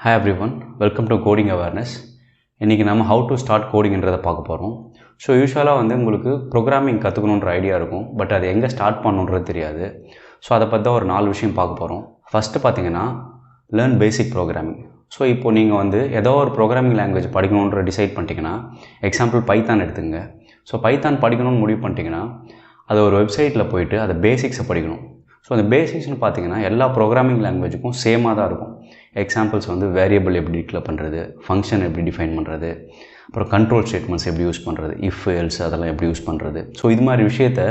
Hi everyone, welcome to Coding Awareness. இன்றைக்கி நம்ம how to start codingன்றதை பார்க்க போகிறோம். ஸோ யூஸ்வலாக உங்களுக்கு ப்ரோக்ராமிங் கற்றுக்கணுன்ற ஐடியா இருக்கும், பட் அது எங்கே ஸ்டார்ட் பண்ணணுன்றது தெரியாது. ஸோ அதை பற்றி தான் ஒரு 4 விஷயம் பார்க்க போகிறோம். ஃபஸ்ட்டு பார்த்தீங்கன்னா லேர்ன் பேசிக் ப்ரோக்ராமிங். ஸோ இப்போது நீங்கள் ஏதோ ஒரு ப்ரோக்ராமிங் லாங்குவேஜ் படிக்கணுன்ற டிசைட் பண்ணிட்டீங்கன்னா, எக்ஸாம்பிள் பைத்தான் எடுத்துங்க. ஸோ பைத்தான் படிக்கணும்னு முடிவு பண்ணிட்டீங்கன்னா, அது ஒரு வெப்சைட்டில் போயிட்டு அதை பேசிக்ஸை படிக்கணும். ஸோ அந்த பேசிக்ஸ்னு பார்த்தீங்கன்னா எல்லா ப்ரோக்ராமிங் லாங்குவேஜுக்கும் சேமாக தான் இருக்கும். எக்ஸாம்பிள்ஸ் வேரியபிள் எப்படி டிக்ளேர் பண்ணுறது, ஃபங்க்ஷன் எப்படி டிஃபைன் பண்ணுறது, அப்புறம் கண்ட்ரோல் ஸ்டேட்மெண்ட்ஸ் எப்படி யூஸ் பண்ணுறது, இஃப் எல்ஸ் அதெல்லாம் எப்படி யூஸ் பண்ணுறது. ஸோ இது மாதிரி விஷயத்த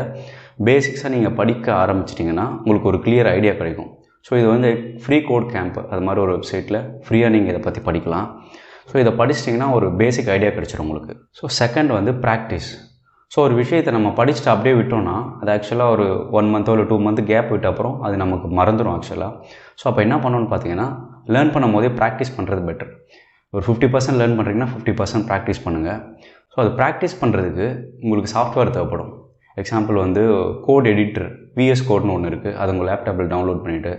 பேசிக்ஸாக நீங்கள் படிக்க ஆரம்பிச்சிட்டிங்கன்னா உங்களுக்கு ஒரு கிளியர் ஐடியா கிடைக்கும். ஸோ இது ஃப்ரீ கோட் கேம்ப் அது மாதிரி ஒரு வெப்சைட்டில் ஃப்ரீயாக நீங்கள் இதை பற்றி படிக்கலாம். ஸோ இதை படிச்சிட்டிங்கன்னா ஒரு பேசிக் ஐடியா கிடச்சிடும் உங்களுக்கு. So second practice. ஸோ ஒரு விஷயத்தை நம்ம படிச்சுட்டு அப்படியே விட்டோம்னா அது ஆக்சுவலாக ஒரு 1 மந்த்தோ இல்லை 2 மந்த் கேப் விட்ட அப்புறம் அது நமக்கு மறந்துடும் ஆக்சுவலாக. ஸோ அப்போ என்ன பண்ணணும்னு பார்த்தீங்கன்னா, லேர்ன் பண்ணும் போதே ப்ராக்டிஸ் பண்ணுறது பெட்டர். ஒரு 50% லேர்ன் பண்ணுறீங்கன்னா 50% ப்ராக்டிஸ் பண்ணுங்கள். ஸோ அது ப்ராக்டிஸ் பண்ணுறதுக்கு உங்களுக்கு சாஃப்ட்வேர் தேவைப்படும். எக்ஸாம்பிள் கோட் எடிட்டர் விஎஸ் கோட்னு ஒன்று இருக்குது. அது உங்கள் லேப்டாப்பில் டவுன்லோட் பண்ணிவிட்டு,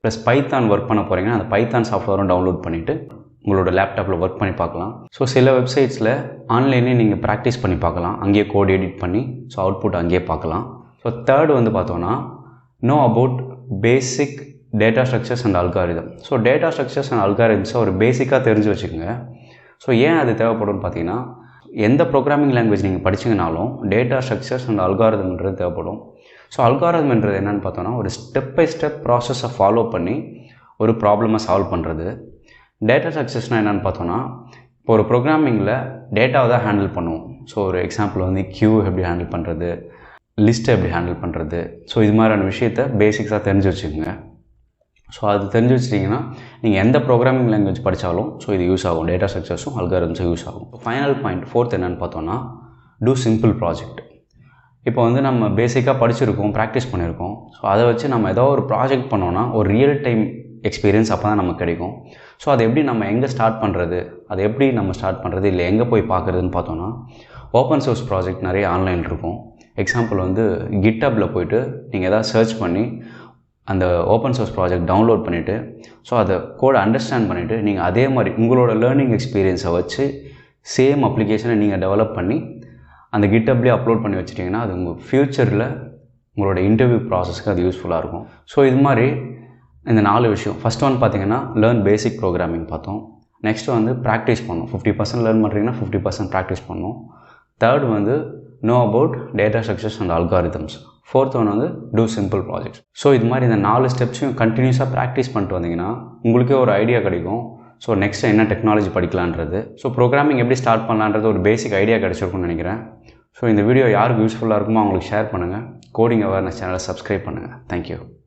ப்ளஸ் பைத்தான் ஒர்க் பண்ண போகிறீங்கன்னா அந்த பைத்தான் சாஃப்ட்வேரும் டவுன்லோட் பண்ணிவிட்டு உங்களோட லேப்டாப்பில் ஒர்க் பண்ணி பார்க்கலாம். ஸோ சில வெப்சைட்ஸில் ஆன்லைனே நீங்கள் ப்ராக்டிஸ் பண்ணி பார்க்கலாம், அங்கேயே கோட் எடிட் பண்ணி ஸோ அவுட்புட் அங்கேயே பார்க்கலாம். ஸோ தேர்டு பார்த்தோன்னா know about basic data structures and algorithm. So data structures and அல்காரிதம்ஸை ஒரு பேசிக்காக தெரிஞ்சு வச்சுக்கோங்க. ஸோ ஏன் அது தேவைப்படும்னு பார்த்தீங்கன்னா, எந்த ப்ரோக்ராமிங் லாங்குவேஜ் நீங்கள் படிச்சிங்கனாலும் டேட்டா ஸ்ட்ரக்சர்ஸ் அண்ட் அல்காரிதம்ன்றது தேவைப்படும். ஸோ அல்காரிதம்ன்றது என்னென்னு பார்த்தோன்னா, ஒரு ஸ்டெப் பை ஸ்டெப் ப்ராசஸை ஃபாலோ பண்ணி ஒரு ப்ராப்ளமை சால்வ் பண்ணுறது. டேட்டா ஸ்ட்ரக்சர்ஸ்னால் என்னென்னு பார்த்தோன்னா, இப்போ ஒரு ப்ரோக்ராமிங்கில் டேட்டாவை தான் ஹேண்டில் பண்ணுவோம். ஸோ ஒரு எக்ஸாம்பிள் கியூ எப்படி ஹேண்டில் பண்ணுறது, லிஸ்ட்டை எப்படி ஹேண்டில் பண்ணுறது. ஸோ இது மாதிரியான விஷயத்தை பேசிக்ஸாக தெரிஞ்சு வச்சுக்கோங்க. ஸோ அது தெரிஞ்சு வச்சிட்டிங்கன்னா நீங்கள் எந்த ப்ரோக்ராமிங் லாங்குவேஜ் படித்தாலும் ஸோ இது யூஸ் ஆகும். டேட்டா ஸ்ட்ரக்சர்ஸும் அல்காரிதம்ஸும் யூஸ் ஆகும். ஃபைனல் பாயிண்ட் ஃபோர்த் என்னென்னு பார்த்தோன்னா, டூ சிம்பிள் ப்ராஜெக்ட். இப்போ நம்ம பேசிக்காக படிச்சிருக்கோம், ப்ராக்டிஸ் பண்ணியிருக்கோம். ஸோ அதை வச்சு நம்ம ஏதோ ஒரு ப்ராஜெக்ட் பண்ணோன்னா ஒரு ரியல் டைம் எக்ஸ்பீரியன்ஸ் அப்போ தான் நமக்கு கிடைக்கும். ஸோ அதை எப்படி நம்ம எங்கே ஸ்டார்ட் பண்ணுறது, அதை எப்படி நம்ம ஸ்டார்ட் பண்ணுறது, இல்லை எங்கே போய் பார்க்குறதுன்னு பார்த்தோன்னா, ஓப்பன் சோர்ஸ் ப்ராஜெக்ட் நிறைய ஆன்லைன் இருக்கும். எக்ஸாம்பிள் கிட்டப்பில் போய்ட்டு நீங்கள் எதாவது சர்ச் பண்ணி அந்த ஓப்பன் சோர்ஸ் ப்ராஜெக்ட் டவுன்லோட் பண்ணிவிட்டு ஸோ அதை கோடை அண்டர்ஸ்டாண்ட் பண்ணிவிட்டு நீங்கள் அதே மாதிரி உங்களோட லேர்னிங் எக்ஸ்பீரியன்ஸை வச்சு சேம் அப்ளிகேஷனை நீங்கள் டெவலப் பண்ணி அந்த கிட்டப்லேயே அப்லோட் பண்ணி வச்சிட்டிங்கன்னா அது உங்கள் ஃப்யூச்சரில் உங்களோட இன்டர்வியூ ப்ராசஸ்க்கு அது யூஸ்ஃபுல்லாக இருக்கும். ஸோ இது மாதிரி இந்த 4 விஷயம். ஃபஸ்ட் பார்த்தீங்கன்னா லேர்ன் பேசிக் ப்ரோக்ராமிங் பார்த்தோம். நெக்ஸ்ட் ப்ராக்டிஸ் பண்ணணும். 50% லேர்ன் பண்ணுறீங்கன்னா 50% ப்ராக்டிஸ் பண்ணணும். Third know about data structures and algorithms. Fourth do simple projects. So இது மாதிரி இந்த 4 ஸ்டெப்ஸையும் கண்டினியூஸாக ப்ராக்டிஸ் பண்ணிட்டு வந்தீங்கன்னா உங்களுக்கே ஒரு ஐடியா கிடைக்கும். ஸோ நெக்ஸ்ட் என்ன டெக்னாலஜி படிக்கலான்றது, ஸோ ப்ரோக்ராமிங் எப்படி ஸ்டார்ட் பண்ணலான்றது ஒரு பேசிக் ஐடியா கிடச்சிருக்கும்னு நினைக்கிறேன். ஸோ இந்த வீடியோ யாருக்கு யூஸ்ஃபுல்லாக இருக்குமோ அவங்களுக்கு ஷேர் பண்ணுங்கள். கோடிங் அவேர்னஸ் சேனலை சப்ஸ்கிரைப் பண்ணுங்கள். தேங்க்யூ.